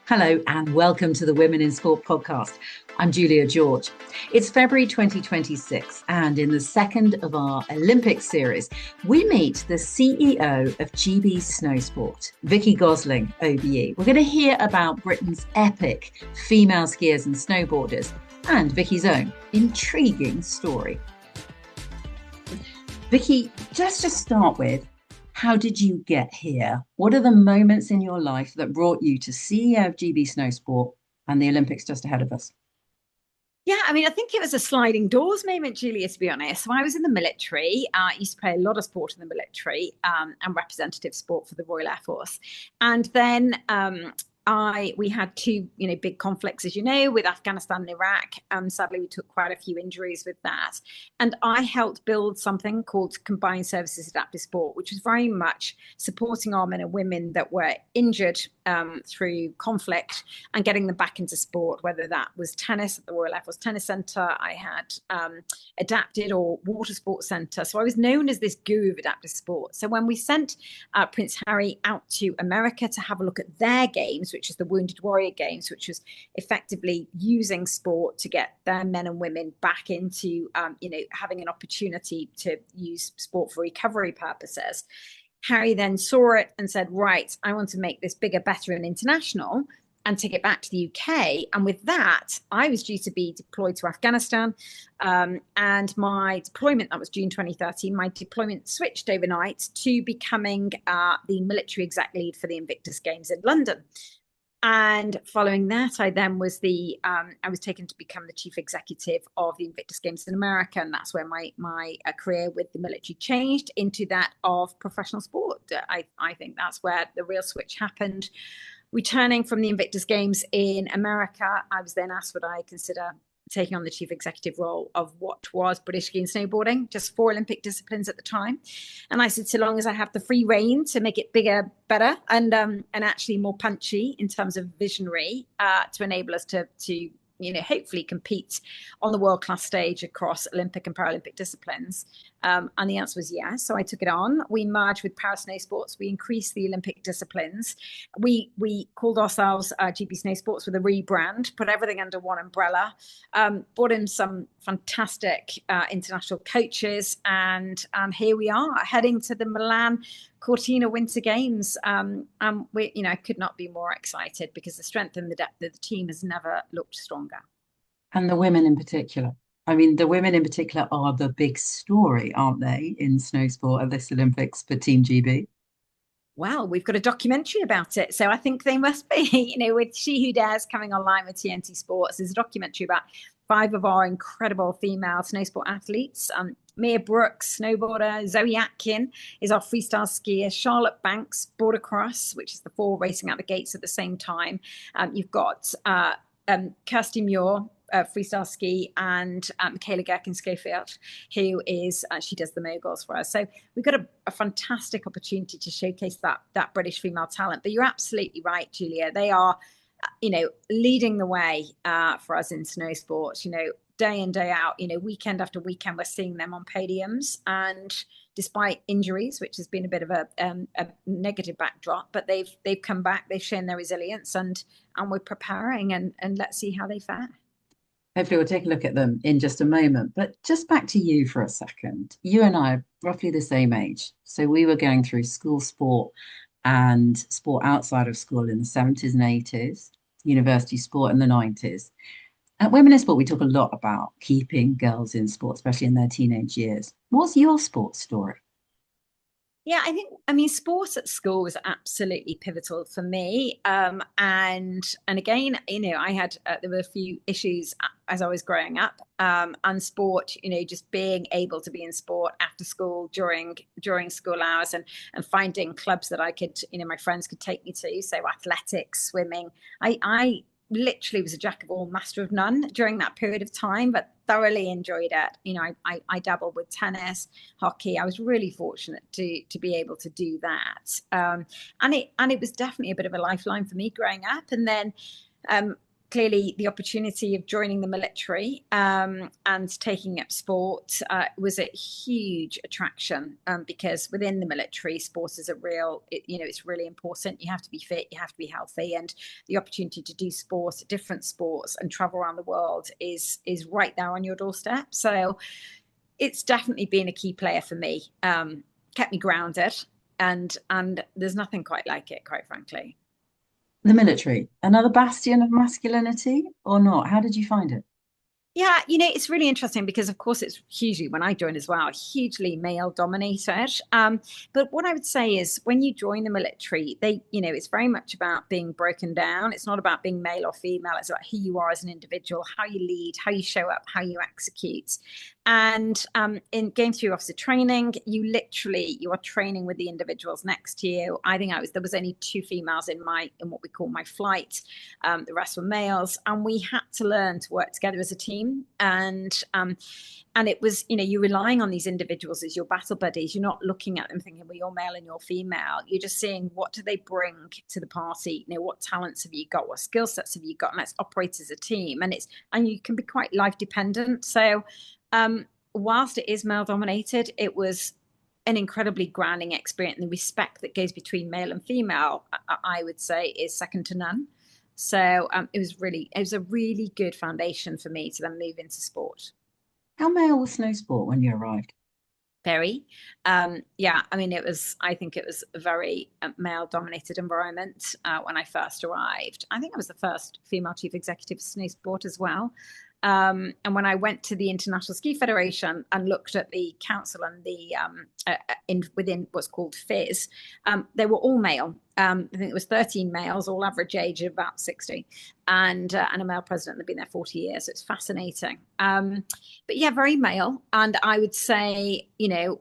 Hello and welcome to the Women in Sport podcast. I'm Julia George. It's February 2026, and in the second of our Olympic series, we meet the CEO of GB Snowsport, Vicky Gosling OBE. We're going to hear about Britain's epic female skiers and snowboarders and Vicky's own intriguing story. Vicky, just to start with, how did you get here? What are the moments in your life that brought you to CEO of GB Snowsport and the Olympics just ahead of us? Yeah, I think it was a sliding doors moment, Julia, to be honest. So I was in the military. I used to play a lot of sport in the military and representative sport for the Royal Air Force. And then we had two, big conflicts, as you know, with Afghanistan and Iraq. Sadly, we took quite a few injuries with that. And I helped build something called Combined Services Adaptive Sport, which was very much supporting our men and women that were injured through conflict and getting them back into sport, whether that was tennis at the Royal Air Force Tennis Centre, I had adapted, or water sports centre. So I was known as this guru of adaptive sport. So when we sent Prince Harry out to America to have a look at their games, which is the Wounded Warrior Games, which was effectively using sport to get their men and women back into, having an opportunity to use sport for recovery purposes. Harry then saw it and said, right, I want to make this bigger, better, and international and take it back to the UK. And with that, I was due to be deployed to Afghanistan. And my deployment, that was June 2013, my deployment switched overnight to becoming the military exec lead for the Invictus Games in London. And following that, I then was I was taken to become the chief executive of the Invictus Games in America. And that's where my career with the military changed into that of professional sport. I think that's where the real switch happened. Returning from the Invictus Games in America, I was then asked would I consider taking on the chief executive role of what was British skiing and snowboarding, just 4 Olympic disciplines at the time. And I said, so long as I have the free rein to make it bigger, better, and actually more punchy in terms of visionary to enable us to hopefully compete on the world-class stage across Olympic and Paralympic disciplines. And the answer was yes. So I took it on. We merged with Para Snow Sports. We increased the Olympic disciplines. We called ourselves GB Snow Sports with a rebrand, put everything under one umbrella, brought in some fantastic international coaches, and here we are heading to the Milan Cortina Winter Games. I could not be more excited because the strength and the depth of the team has never looked stronger. And the women in particular. I mean, the women in particular are the big story, aren't they, in snow sport at this Olympics for Team GB? Well, we've got a documentary about it. So I think they must be, with She Who Dares coming online with TNT Sports. There's a documentary about 5 of our incredible female snow sport athletes. Mia Brooks, snowboarder. Zoe Atkin is our freestyle skier. Charlotte Banks, border cross, which is the 4 racing out the gates at the same time. You've got Kirsty Muir, freestyle ski, and Michaela Gherkin-Schofield, who is she does the moguls for us. So we've got a fantastic opportunity to showcase that British female talent. But you're absolutely right, Julia. They are, leading the way for us in snow sports. Day in, day out, weekend after weekend, we're seeing them on podiums. And despite injuries, which has been a bit of a negative backdrop, but they've come back, they've shown their resilience, and we're preparing, and let's see how they fare. Hopefully we'll take a look at them in just a moment. But just back to you for a second. You and I are roughly the same age. So we were going through school sport and sport outside of school in the 70s and 80s, university sport in the 90s. At Women in Sport, we talk a lot about keeping girls in sport, especially in their teenage years. What's your sports story? Yeah, sport at school was absolutely pivotal for me. And again, I had there were a few issues as I was growing up, and sport, just being able to be in sport after school during school hours, and finding clubs that I could, my friends could take me to. So athletics, swimming. I literally was a jack of all, master of none during that period of time, but thoroughly enjoyed it. I dabbled with tennis, hockey. I was really fortunate to be able to do that. And it was definitely a bit of a lifeline for me growing up. And then clearly the opportunity of joining the military and taking up sport was a huge attraction because within the military, sport is it's really important. You have to be fit, you have to be healthy, and the opportunity to do sport, different sports, and travel around the world is right there on your doorstep. So it's definitely been a key player for me. Kept me grounded, and there's nothing quite like it, quite frankly. The military, another bastion of masculinity or not? How did you find it? Yeah, it's really interesting because, of course, it's hugely, when I joined as well, hugely male dominated. But what I would say is when you join the military, it's very much about being broken down. It's not about being male or female. It's about who you are as an individual, how you lead, how you show up, how you execute. And in going through officer training, you are training with the individuals next to you. I think there was only 2 females in what we call my flight. The rest were males, and we had to learn to work together as a team. And it was, you're relying on these individuals as your battle buddies. You're not looking at them thinking, well, you're male and you're female. You're just seeing, what do they bring to the party? What talents have you got? What skill sets have you got? And let's operate as a team. And you can be quite life dependent. So whilst it is male dominated, it was an incredibly grounding experience. And the respect that goes between male and female, I would say, is second to none. So it was a really good foundation for me to then move into sport. How male was Snowsport when you arrived? Very. Yeah, I mean, I think it was a very male dominated environment when I first arrived. I think I was the first female chief executive of Snowsport as well. And when I went to the International Ski Federation and looked at the council and within what's called FIS, they were all male. I think it was 13 males, all average age of about 60, and a male president that had been there 40 years. So it's fascinating. But yeah, very male. And I would say,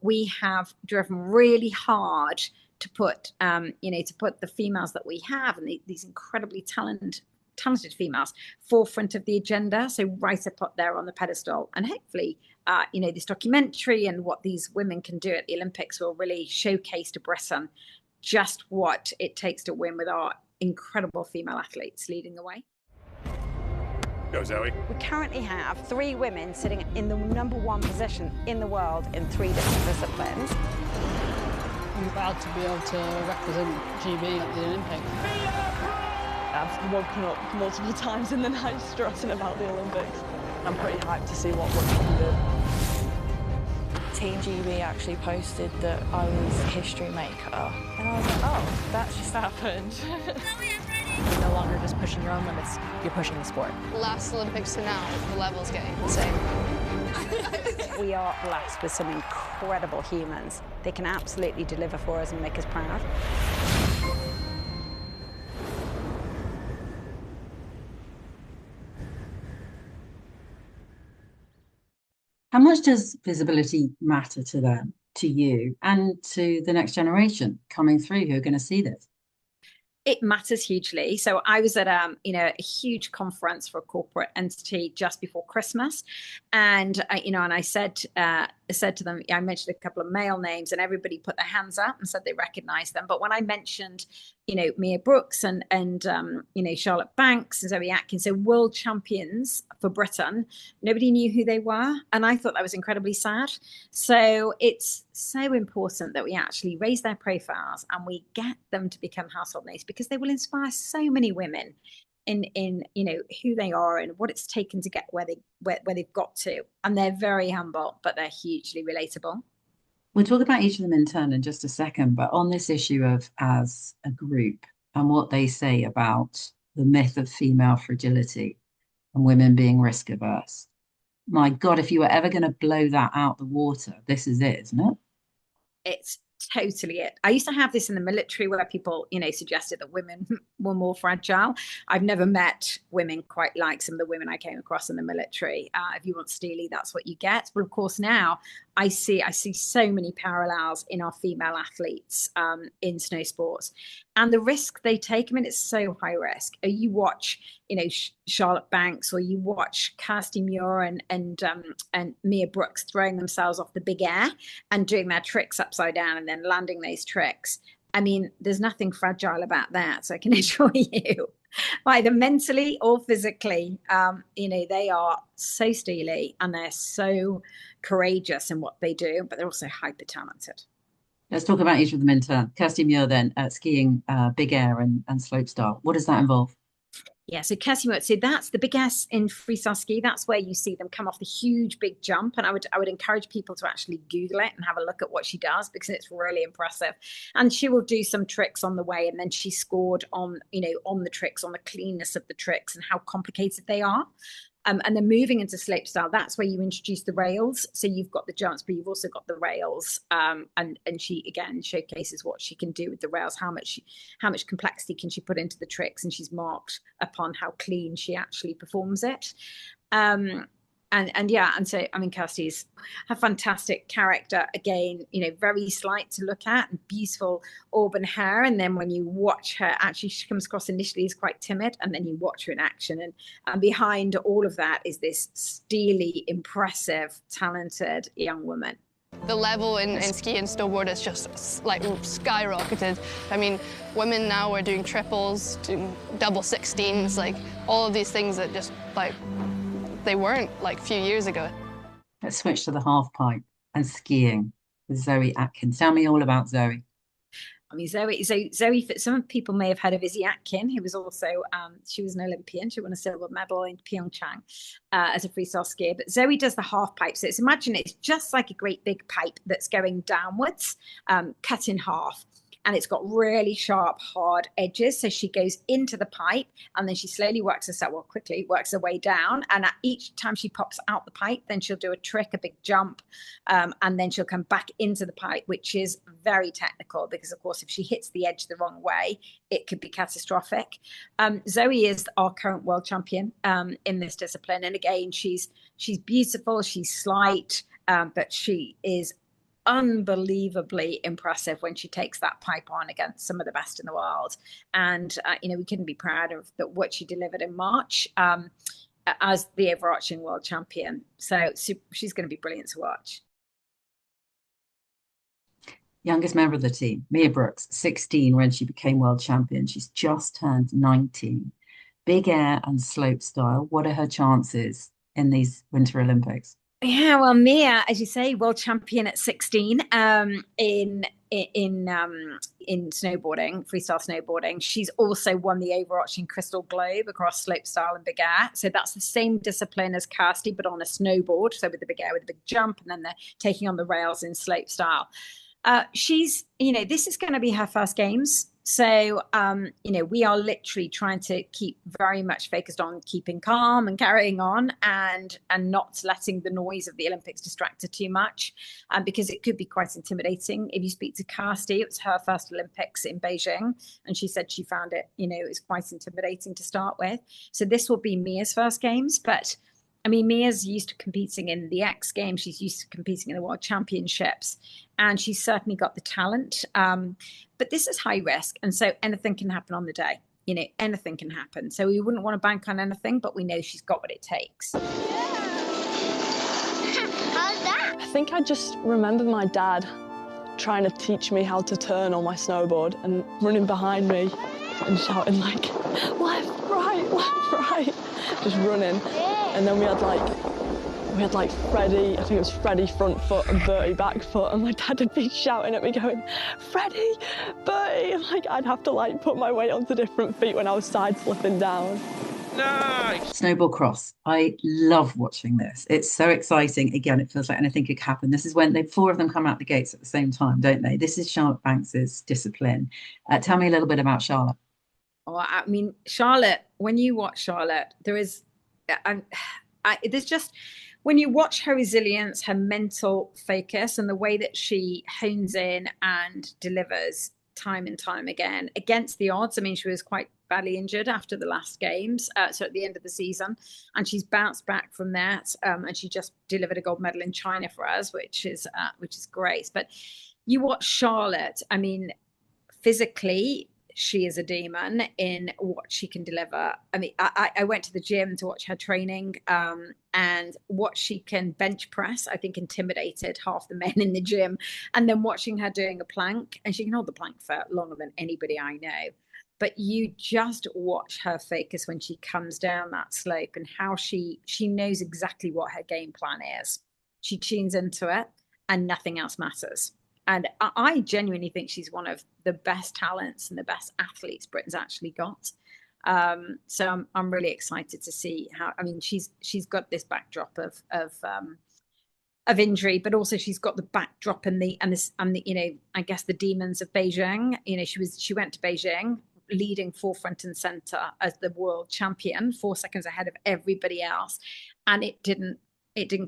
we have driven really hard to put the females that we have and these incredibly talented females forefront of the agenda, so right up there on the pedestal. And hopefully this documentary and what these women can do at the Olympics will really showcase to Britain just what it takes to win with our incredible female athletes leading the way. Go, Zoe. We currently have 3 women sitting in the #1 position in the world in 3 different disciplines. I'm proud to be able to represent GB at the Olympics. I've woken up multiple times in the night stressing about the Olympics. I'm pretty hyped to see what we can do. Team GB actually posted that I was a history maker. And I was like, oh, that's just happened. You're no longer just pushing your own limits, you're pushing the sport. Last Olympics to now, the level's getting the same. We are blessed with some incredible humans. They can absolutely deliver for us and make us proud. How much does visibility matter to them, to you, and to the next generation coming through who are going to see this? It matters hugely. So I was at a huge conference for a corporate entity just before Christmas, and I said to them, I mentioned a couple of male names, and everybody put their hands up and said they recognized them. But when I mentioned Mia Brooks and Charlotte Banks and Zoe Atkins, so world champions for Britain, nobody knew who they were, and I thought that was incredibly sad. So it's so important that we actually raise their profiles and we get them to become household names, because they will inspire so many women in who they are and what it's taken to get where they've got to. And they're very humble, but they're hugely relatable. We'll talk about each of them in turn in just a second, but on this issue of as a group and what they say about the myth of female fragility and women being risk averse. My God, if you were ever going to blow that out the water, this is it, isn't it? It's totally it. I used to have this in the military where people, suggested that women were more fragile. I've never met women quite like some of the women I came across in the military. If you want steely, that's what you get. But of course, now I see so many parallels in our female athletes in snow sports, and the risk they take. I mean, it's so high risk. You watch, Charlotte Banks, or you watch Kirsty Muir and Mia Brooks throwing themselves off the big air and doing their tricks upside down and then landing those tricks. I mean, there's nothing fragile about that. So I can assure you, either mentally or physically. They are so steely and they're so courageous in what they do, but they're also hyper talented. Let's talk about each of them in turn. Kirsty Muir then, skiing big air and slopestyle. What does that involve? Yeah, so Kirsty Muir, so that's the big S in freestyle ski. That's where you see them come off the huge big jump. And I would encourage people to actually Google it and have a look at what she does, because it's really impressive. And she will do some tricks on the way, and then she scored on the tricks, on the cleanness of the tricks and how complicated they are. And then moving into slopestyle, that's where you introduce the rails. So you've got the jumps, but you've also got the rails. And she again showcases what she can do with the rails, how much complexity can she put into the tricks, and she's marked upon how clean she actually performs it. And so I mean, Kirsty's a fantastic character. Again, very slight to look at and beautiful auburn hair. And then when you watch her, actually, she comes across initially as quite timid, and then you watch her in action. And behind all of that is this steely, impressive, talented young woman. The level in ski and snowboard is just like skyrocketed. I mean, women now are doing triples, doing double 16s, like all of these things that just like they weren't like a few years ago. Let's switch to the half pipe and skiing with Zoe Atkins. Tell me all about Zoe. I mean, Zoe, some people may have heard of Izzy Atkin, who was also, she was an Olympian. She won a silver medal in Pyeongchang as a freestyle skier. But Zoe does the half pipe. So imagine it's just like a great big pipe that's going downwards, cut in half. And it's got really sharp, hard edges. So she goes into the pipe, and then she slowly works her way down. And at each time she pops out the pipe, then she'll do a trick, a big jump, and then she'll come back into the pipe, which is very technical, because, of course, if she hits the edge the wrong way, it could be catastrophic. Zoe is our current world champion in this discipline. And again, she's beautiful, she's slight, but she is unbelievably impressive when she takes that pipe on against some of the best in the world. And we couldn't be prouder of what she delivered in March as the overarching world champion. So she's going to be brilliant to watch. Youngest member of the team, Mia Brooks, 16 when she became world champion. She's just turned 19. Big air and slopestyle. What are her chances in these Winter Olympics? Yeah, well, Mia, as you say, world champion at 16 in snowboarding, freestyle snowboarding. She's also won the overarching Crystal Globe across slopestyle and big air. So that's the same discipline as Kirsty, but on a snowboard. So with the big air, with a big jump, and then they're taking on the rails in slopestyle. She's, this is going to be her first games. So, we are literally trying to keep very much focused on keeping calm and carrying on, and not letting the noise of the Olympics distract her too much, because it could be quite intimidating. If you speak to Kirsty, it was her first Olympics in Beijing, and she said she found it, it was quite intimidating to start with. So this will be Mia's first games, but I mean, Mia's used to competing in the X Games. She's used to competing in the World Championships, and she's certainly got the talent. But this is high risk, and so anything can happen on the day. Anything can happen. So we wouldn't want to bank on anything, but we know she's got what it takes. How's that? I think I just remember my dad trying to teach me how to turn on my snowboard and running behind me and shouting like, left, right, just running. And then we had like Freddie, I think it was Freddie front foot and Bertie back foot, and my dad would be shouting at me going, Freddie, Bertie, and I'd have to put my weight onto different feet when I was side slipping down. Nice! Snowball cross. I love watching this. It's so exciting. Again, it feels like anything could happen. This is when four of them come out the gates at the same time, don't they? This is Charlotte Banks's discipline. Tell me a little bit about Charlotte. Oh, I mean, Charlotte, when you watch Charlotte, there's just, when you watch her resilience, her mental focus, and the way that she hones in and delivers time and time again against the odds. I mean, she was quite badly injured after the last games, so at the end of the season, and she's bounced back from that, and she just delivered a gold medal in China for us, which is great. But you watch Charlotte, I mean, physically, she is a demon in what she can deliver. I mean, I went to the gym to watch her training, and what she can bench press, I think, intimidated half the men in the gym. And then watching her doing a plank, and she can hold the plank for longer than anybody I know. but you just watch her focus when she comes down that slope and how she knows exactly what her game plan is. She tunes into it and nothing else matters. And I genuinely think she's one of the best talents and the best athletes Britain's actually got. So I'm really excited to see how. I mean, she's got this backdrop of injury, but also she's got the backdrop and the I guess the demons of Beijing. She went to Beijing leading forefront and center as the world champion, 4 seconds ahead of everybody else, and it didn't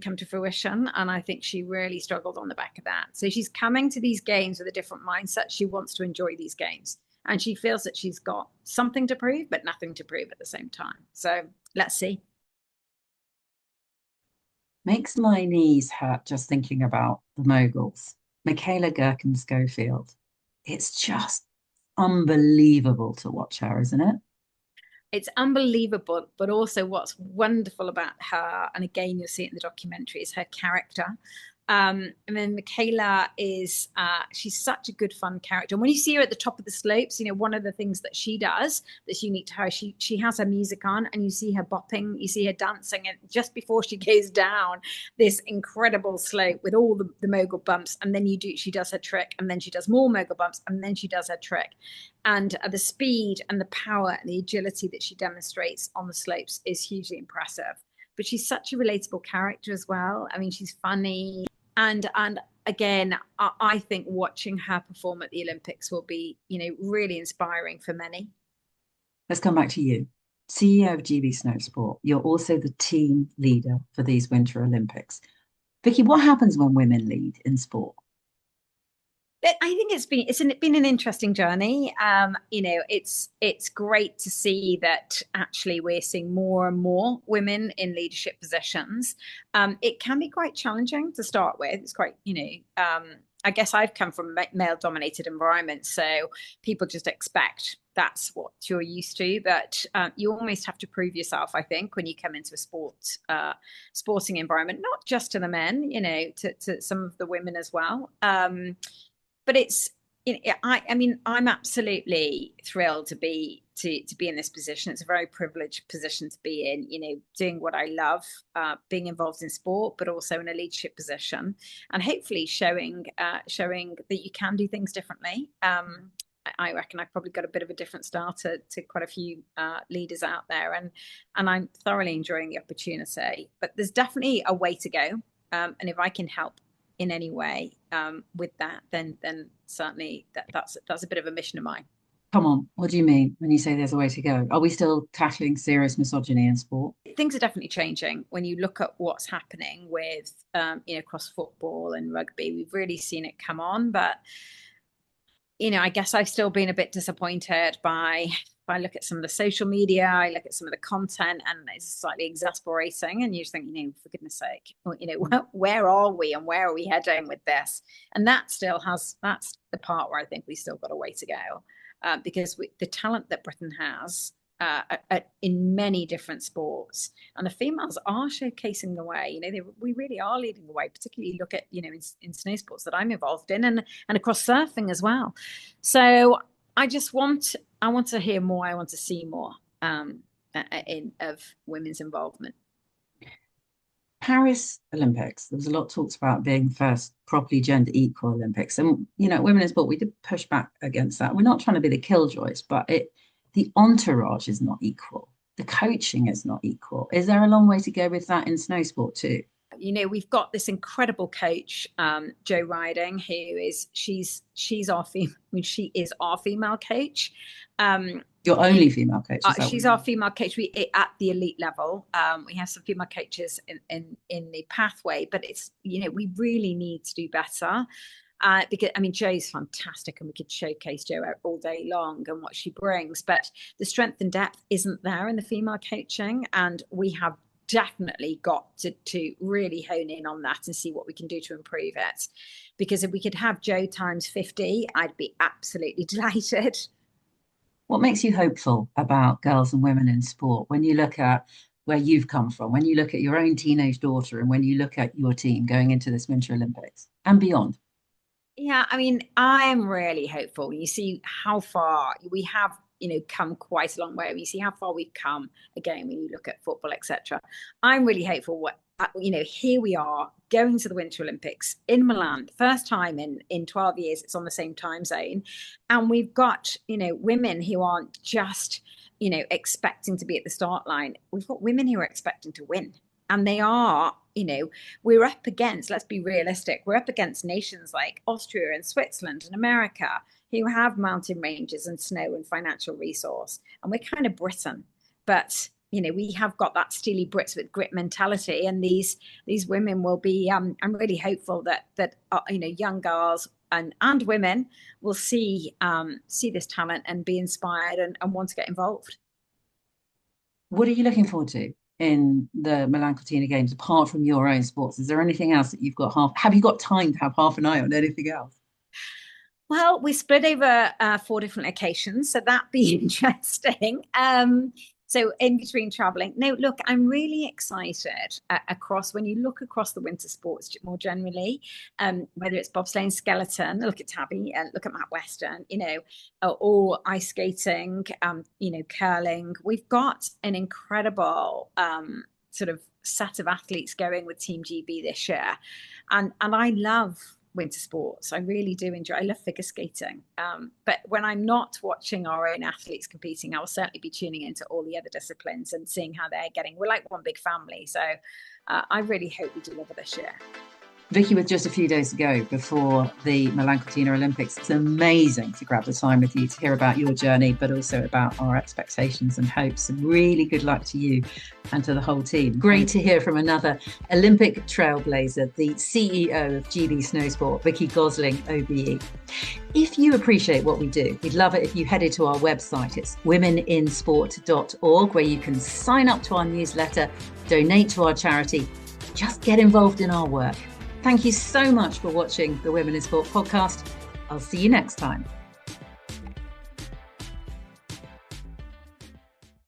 come to fruition. And I think she really struggled on the back of that. So she's coming to these games with a different mindset. She wants to enjoy these games, and she feels that she's got something to prove, but nothing to prove at the same time. So let's see. Makes my knees hurt just thinking about the moguls. Michaela Gherkin-Schofield. It's just unbelievable to watch her, isn't it? It's unbelievable, but also what's wonderful about her, and again you'll see it in the documentary, is her character. I mean, Michaela is she's such a good fun character, and when you see her at the top of the slopes, one of the things that she does that's unique to her, she has her music on, and you see her bopping, you see her dancing, and just before she goes down this incredible slope with all the mogul bumps, and then she does her trick, and then she does more mogul bumps, and then she does her trick. And the speed and the power and the agility that she demonstrates on the slopes is hugely impressive. But she's such a relatable character as well. I mean, she's funny. And again, I think watching her perform at the Olympics will be, really inspiring for many. Let's come back to you. CEO of GB Snowsport. You're also the team leader for these Winter Olympics. Vicky, what happens when women lead in sport? I think it's been an interesting journey. It's great to see that actually we're seeing more and more women in leadership positions. It can be quite challenging to start with. It's quite, I guess I've come from male-dominated environments, so people just expect that's what you're used to. But you almost have to prove yourself, I think, when you come into a sporting environment, not just to the men, to some of the women as well. But it's, I mean, I'm absolutely thrilled to be in this position. It's a very privileged position to be in, doing what I love, being involved in sport, but also in a leadership position, and hopefully showing that you can do things differently. I reckon I've probably got a bit of a different style to quite a few leaders out there, and I'm thoroughly enjoying the opportunity. But there's definitely a way to go, and if I can help in any way with that, then certainly that's a bit of a mission of mine. Come on, what do you mean when you say there's a way to go? Are we still tackling serious misogyny in sport? Things are definitely changing. When you look at what's happening with across football and rugby, we've really seen it come on. But I guess I've still been a bit disappointed by. If I look at some of the social media, I look at some of the content, and it's slightly exasperating. And you just think, for goodness sake, where are we and where are we heading with this? And that's the part where I think we still got a way to go, because the talent that Britain has in many different sports, and the females are showcasing the way. We really are leading the way. Particularly look at in snow sports that I'm involved in, and across surfing as well. So I want to hear more. I want to see more of women's involvement. Paris Olympics, there was a lot talked about being the first properly gender equal Olympics. And, women in sport, we did push back against that. We're not trying to be the killjoys, but the entourage is not equal. The coaching is not equal. Is there a long way to go with that in snow sport too? We've got this incredible coach, Jo Riding, she's our female. I mean, she is our female coach. Your only female coach? She's our female coach. At the elite level, we have some female coaches in the pathway, but it's we really need to do better. Because Jo's fantastic, and we could showcase Jo all day long and what she brings, but the strength and depth isn't there in the female coaching, and we have definitely got to really hone in on that and see what we can do to improve it. Because if we could have Jo times 50, I'd be absolutely delighted. What makes you hopeful about girls and women in sport when you look at where you've come from, when you look at your own teenage daughter, and when you look at your team going into this Winter Olympics and beyond? Yeah, I am really hopeful. You see how far we have come quite a long way. You see how far we've come again when you look at football, etc. I'm really hopeful. Here we are going to the Winter Olympics in Milan, first time in 12 years. It's on the same time zone, and we've got women who aren't just expecting to be at the start line. We've got women who are expecting to win, and they are. We're up against, let's be realistic, we're up against nations like Austria and Switzerland and America who have mountain ranges and snow and financial resource. And we're kind of Britain, but we have got that steely Brits with grit mentality, and these women will be. I'm really hopeful that young girls and women will see this talent and be inspired and want to get involved. What are you looking forward to in the Milan Cortina Games apart from your own sports? Is there anything else that you've got have you got time to have half an eye on anything else? Well, we split over 4 different locations, so that'd be interesting. So in between traveling, no, look, I'm really excited when you look across the winter sports more generally, whether it's bobsleigh, skeleton, look at Tabby, look at Matt Weston, or ice skating, curling. We've got an incredible sort of set of athletes going with Team GB this year. And I love winter sports. I really do enjoy. I love figure skating. But when I'm not watching our own athletes competing, I will certainly be tuning into all the other disciplines and seeing how they're getting. We're like one big family. So I really hope we deliver this year. Vicky, with just a few days to go before the Milan Cortina Olympics, it's amazing to grab the time with you to hear about your journey, but also about our expectations and hopes. And really good luck to you and to the whole team. Great to hear from another Olympic trailblazer, the CEO of GB Snowsport, Vicky Gosling OBE. If you appreciate what we do, we'd love it if you headed to our website. It's womeninsport.org, where you can sign up to our newsletter, donate to our charity, just get involved in our work. Thank you so much for watching the Women in Sport podcast. I'll see you next time.